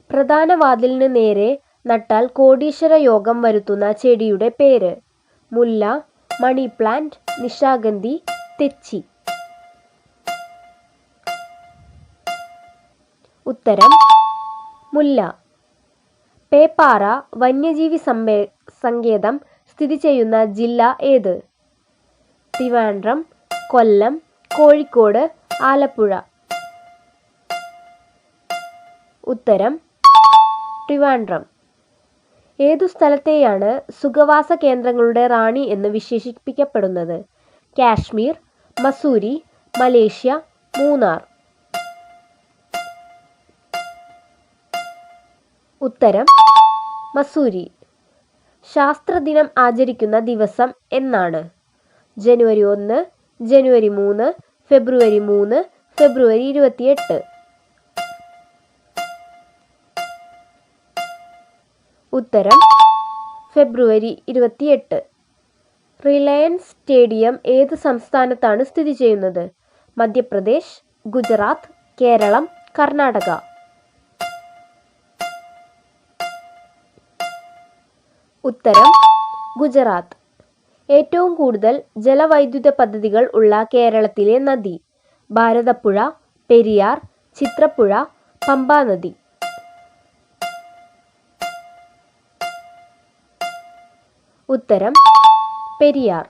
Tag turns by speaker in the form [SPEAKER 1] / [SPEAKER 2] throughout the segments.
[SPEAKER 1] പ്രധാന വാതിലിന് നേരെ നട്ടാൽ കോടീശ്വര യോഗം വരുത്തുന്ന ചെടിയുടെ പേര്? മുല്ല, മണി പ്ലാന്റ്, നിശാഗന്ധി, തെച്ചി. ഉത്തരം മുല്ല. പേപ്പാറ വന്യജീവി സങ്കേതം സ്ഥിതി ചെയ്യുന്ന ജില്ല ഏത്? ട്രിവാൻഡ്രം, കൊല്ലം, കോഴിക്കോട്, ആലപ്പുഴ. ഉത്തരം ട്രിവാൻഡ്രം. ഏതു സ്ഥലത്തെയാണ് സുഖവാസ കേന്ദ്രങ്ങളുടെ റാണി എന്ന് വിശേഷിപ്പിക്കപ്പെടുന്നത്? കാശ്മീർ, മസൂരി, മലേഷ്യ, മൂന്നാർ. ഉത്തരം മസൂരി. ശാസ്ത്രദിനം ആചരിക്കുന്ന ദിവസം എന്നാണ്? ജനുവരി 1, ജനുവരി 3, ഫെബ്രുവരി 3, ഫെബ്രുവരി 28. ഉത്തരം ഫെബ്രുവരി 28. റിലയൻസ് സ്റ്റേഡിയം ഏത് സംസ്ഥാനത്താണ് സ്ഥിതി ചെയ്യുന്നത്? മധ്യപ്രദേശ്, ഗുജറാത്ത്, കേരളം, കർണാടക. ഉത്തരം ഗുജറാത്ത്. ഏറ്റവും കൂടുതൽ ജലവൈദ്യുത പദ്ധതികൾ ഉള്ള കേരളത്തിലെ നദി? ഭാരതപ്പുഴ, പെരിയാർ, ചിത്രപ്പുഴ, പമ്പാ നദി. ഉത്തരം പെരിയാർ.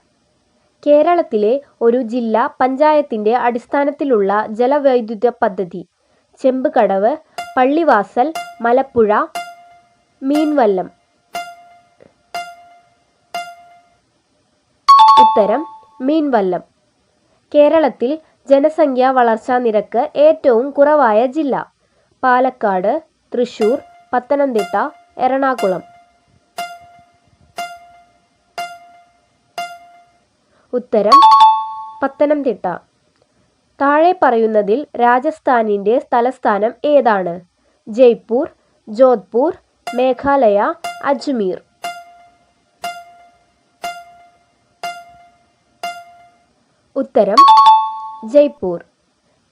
[SPEAKER 1] കേരളത്തിലെ ഒരു ജില്ലാ പഞ്ചായത്തിന്റെ അടിസ്ഥാനത്തിലുള്ള ജലവൈദ്യുത പദ്ധതി? ചെമ്പുകടവ്, പള്ളിവാസൽ, മലമ്പുഴ, മീൻവല്ലം. ഉത്തരം മീൻവല്ലം. കേരളത്തിൽ ജനസംഖ്യാ വളർച്ചാ നിരക്ക് ഏറ്റവും കുറവായ ജില്ല? പാലക്കാട്, തൃശൂർ, പത്തനംതിട്ട, എറണാകുളം. ഉത്തരം പത്തനംതിട്ട. താഴെ പറയുന്നതിൽ രാജസ്ഥാനിന്റെ തലസ്ഥാനം ഏതാണ്? ജയ്പൂർ, ജോധ്പൂർ, മേഘാലയ, അജ്മീർ. ഉത്തരം ജയ്പൂർ.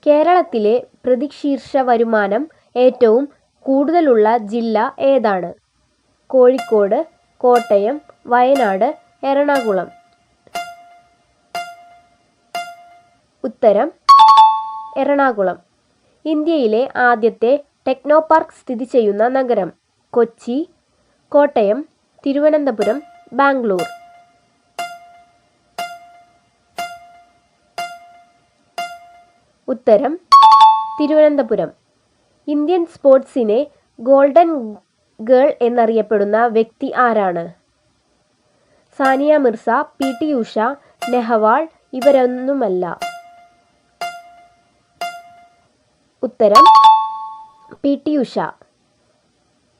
[SPEAKER 1] കേരളത്തിലെ പ്രതിശീർഷ വരുമാനം ഏറ്റവും കൂടുതലുള്ള ജില്ല ഏതാണ്? കോഴിക്കോട്, കോട്ടയം, വയനാട്, എറണാകുളം. ഉത്തരം എറണാകുളം. ഇന്ത്യയിലെ ആദ്യത്തെ ടെക്നോ പാർക്ക് സ്ഥിതി ചെയ്യുന്ന നഗരം? കൊച്ചി, കോട്ടയം, തിരുവനന്തപുരം, ബാംഗ്ലൂർ. ഉത്തരം തിരുവനന്തപുരം. ഇന്ത്യൻ സ്പോർട്സിനെ ഗോൾഡൻ ഗേൾ എന്നറിയപ്പെടുന്ന വ്യക്തി ആരാണ്? സാനിയ മിർസ, PT ഉഷ, നെഹ്വാൾ ഇവരൊന്നുമല്ല. ഉത്തരം PT ഉഷ.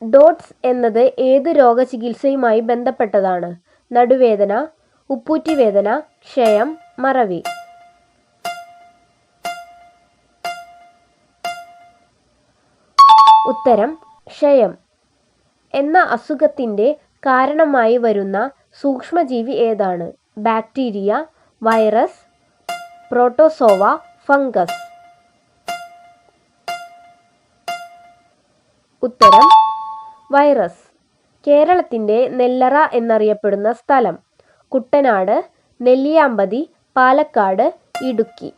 [SPEAKER 1] ഡോട്സ് എന്നത് ഏത് രോഗചികിത്സയുമായി ബന്ധപ്പെട്ടതാണ്? നടുവേദന, ഉപ്പൂറ്റിവേദന, ക്ഷയം, മറവി. ഉത്തരം ക്ഷയം. എന്ന അസുഖത്തിന്റെ കാരണമായി വരുന്ന സൂക്ഷ്മജീവി ഏതാണ്? Bacteria, virus, protozoa, fungus. ഉത്തരം വൈറസ്. കേരളത്തിന്റെ നെല്ലറ എന്നറിയപ്പെടുന്ന സ്ഥലം? കുട്ടനാട്, നെല്ലിയാമ്പതി, പാലക്കാട്, ഇടുക്കി.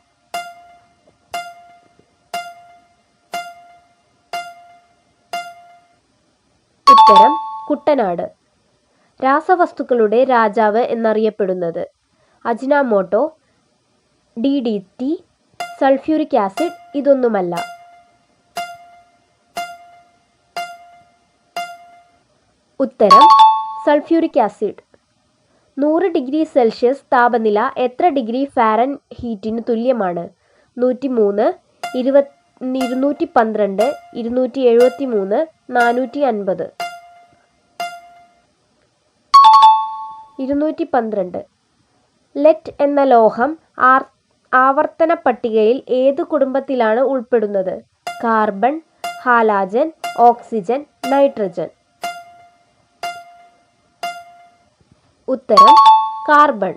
[SPEAKER 1] ഉത്തരം കുട്ടനാട്. രാസവസ്തുക്കളുടെ രാജാവ് എന്നറിയപ്പെടുന്നത്? അജിനാമോട്ടോ, DDT, സൾഫ്യൂരിക് ആസിഡ് ഇതൊന്നുമല്ല. ഉത്തരം സൾഫ്യൂരിക് ആസിഡ്. 100 ഡിഗ്രി സെൽഷ്യസ് താപനില എത്ര ഡിഗ്രി ഫാരൻഹീറ്റിന് തുല്യമാണ്? 103, 212, 273, 450. 212. ലെഡ് എന്ന ലോഹം ആവർത്തന പട്ടികയിൽ ഏത് കുടുംബത്തിലാണ് ഉൾപ്പെടുന്നത്? Carbon, halogen, oxygen, nitrogen. ഉത്തരം കാർബൺ.